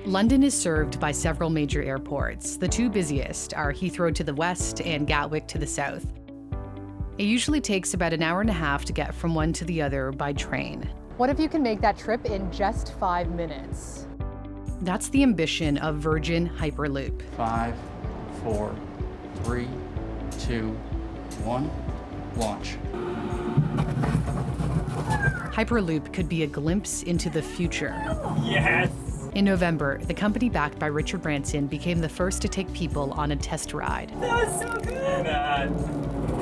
London is served by several major airports. The two busiest are Heathrow to the west and Gatwick to the south. It usually takes about an hour and a half to get from one to the other by train. What if you can make that trip in just 5 minutes? That's the ambition of Virgin Hyperloop. 5, 4, 3, 2, 1, launch. Hyperloop could be a glimpse into the future. Yes! In November, the company backed by Richard Branson became the first to take people on a test ride. That was so good! That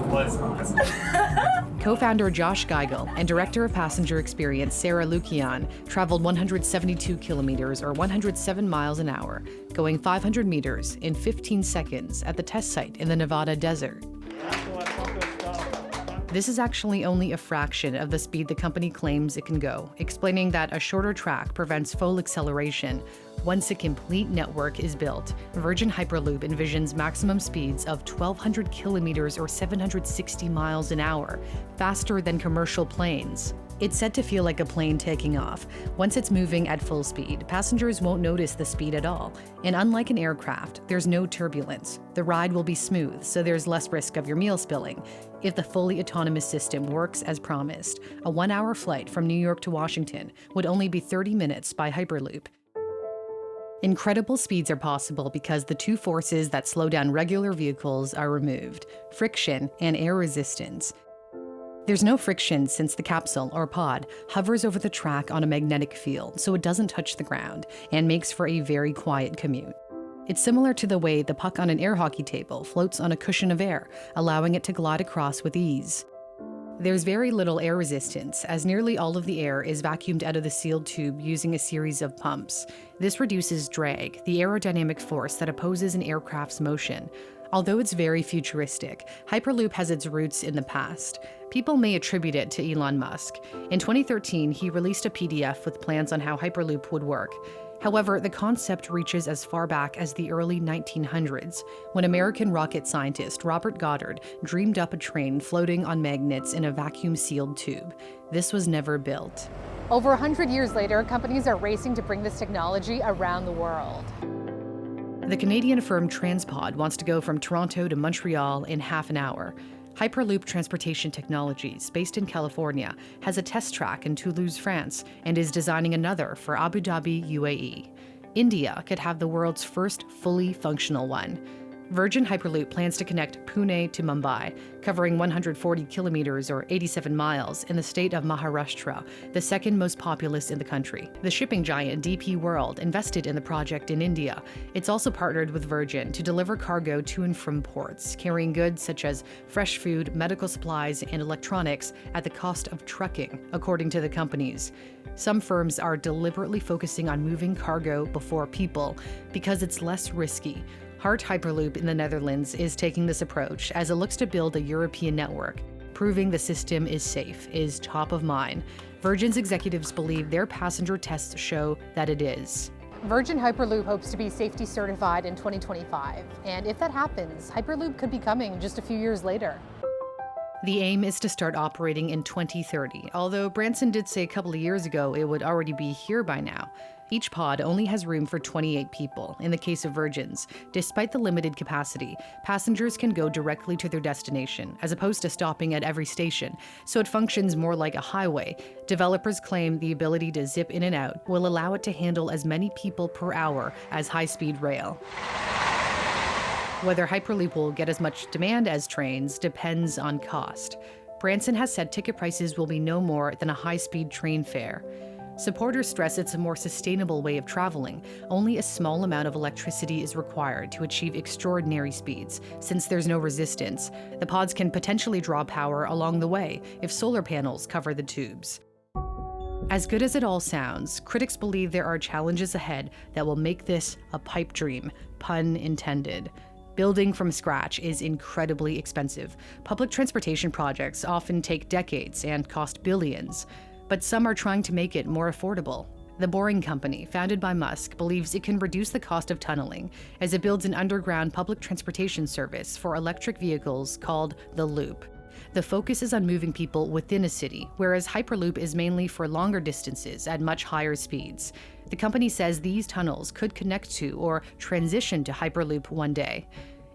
was awesome. Co-founder Josh Geigel and director of passenger experience Sarah Lukian traveled 172 kilometers or 107 miles an hour, going 500 meters in 15 seconds at the test site in the Nevada desert. This is actually only a fraction of the speed the company claims it can go, explaining that a shorter track prevents full acceleration. Once a complete network is built, Virgin Hyperloop envisions maximum speeds of 1,200 kilometers or 760 miles an hour, faster than commercial planes. It's said to feel like a plane taking off. Once it's moving at full speed, passengers won't notice the speed at all. And unlike an aircraft, there's no turbulence. The ride will be smooth, so there's less risk of your meal spilling. If the fully autonomous system works as promised, a 1-hour flight from New York to Washington would only be 30 minutes by Hyperloop. Incredible speeds are possible because the two forces that slow down regular vehicles are removed: friction and air resistance. There's no friction since the capsule, or pod, hovers over the track on a magnetic field, so it doesn't touch the ground and makes for a very quiet commute. It's similar to the way the puck on an air hockey table floats on a cushion of air, allowing it to glide across with ease. There's very little air resistance, as nearly all of the air is vacuumed out of the sealed tube using a series of pumps. This reduces drag, the aerodynamic force that opposes an aircraft's motion. Although it's very futuristic, Hyperloop has its roots in the past. People may attribute it to Elon Musk. In 2013, he released a PDF with plans on how Hyperloop would work. However, the concept reaches as far back as the early 1900s, when American rocket scientist Robert Goddard dreamed up a train floating on magnets in a vacuum-sealed tube. This was never built. Over 100 years later, companies are racing to bring this technology around the world. The Canadian firm Transpod wants to go from Toronto to Montreal in half an hour. Hyperloop Transportation Technologies, based in California, has a test track in Toulouse, France, and is designing another for Abu Dhabi, UAE. India could have the world's first fully functional one. Virgin Hyperloop plans to connect Pune to Mumbai, covering 140 kilometers or 87 miles in the state of Maharashtra, the second most populous in the country. The shipping giant DP World invested in the project in India. It's also partnered with Virgin to deliver cargo to and from ports, carrying goods such as fresh food, medical supplies, and electronics at the cost of trucking, according to the companies. Some firms are deliberately focusing on moving cargo before people because it's less risky. Hart Hyperloop in the Netherlands is taking this approach as it looks to build a European network. Proving the system is safe is top of mind. Virgin's executives believe their passenger tests show that it is. Virgin Hyperloop hopes to be safety certified in 2025. And if that happens, Hyperloop could be coming just a few years later. The aim is to start operating in 2030, although Branson did say a couple of years ago it would already be here by now. Each pod only has room for 28 people, in the case of Virgin's. Despite the limited capacity, passengers can go directly to their destination, as opposed to stopping at every station, so it functions more like a highway. Developers claim the ability to zip in and out will allow it to handle as many people per hour as high-speed rail. Whether Hyperloop will get as much demand as trains depends on cost. Branson has said ticket prices will be no more than a high-speed train fare. Supporters stress it's a more sustainable way of traveling. Only a small amount of electricity is required to achieve extraordinary speeds. Since there's no resistance, the pods can potentially draw power along the way if solar panels cover the tubes. As good as it all sounds, critics believe there are challenges ahead that will make this a pipe dream, pun intended. Building from scratch is incredibly expensive. Public transportation projects often take decades and cost billions. But some are trying to make it more affordable. The Boring Company, founded by Musk, believes it can reduce the cost of tunneling as it builds an underground public transportation service for electric vehicles called the Loop. The focus is on moving people within a city, whereas Hyperloop is mainly for longer distances at much higher speeds. The company says these tunnels could connect to or transition to Hyperloop one day.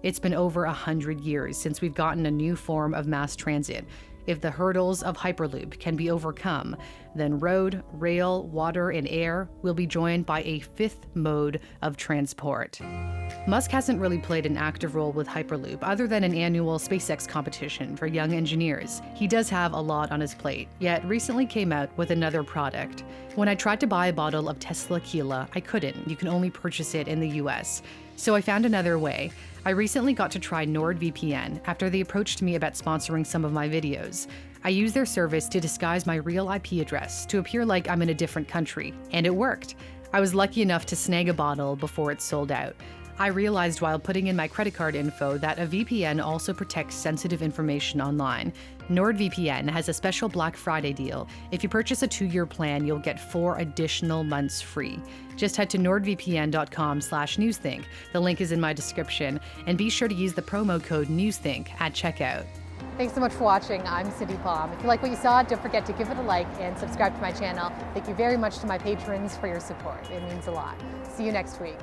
It's been over 100 years since we've gotten a new form of mass transit. If the hurdles of Hyperloop can be overcome, then road, rail, water, and air will be joined by a fifth mode of transport. Musk hasn't really played an active role with Hyperloop other than an annual SpaceX competition for young engineers. He does have a lot on his plate, yet recently came out with another product. When I tried to buy a bottle of Tequila, I couldn't. You can only purchase it in the US. So I found another way. I recently got to try NordVPN after they approached me about sponsoring some of my videos. I used their service to disguise my real IP address to appear like I'm in a different country, and it worked. I was lucky enough to snag a bottle before it sold out. I realized while putting in my credit card info that a VPN also protects sensitive information online. NordVPN has a special Black Friday deal. If you purchase a 2-year plan, you'll get 4 additional months free. Just head to nordvpn.com/newsthink. The link is in my description, and be sure to use the promo code newsthink at checkout. Thanks so much for watching. I'm Cindy Palm. If you like what you saw, don't forget to give it a like and subscribe to my channel. Thank you very much to my patrons for your support. It means a lot. See you next week.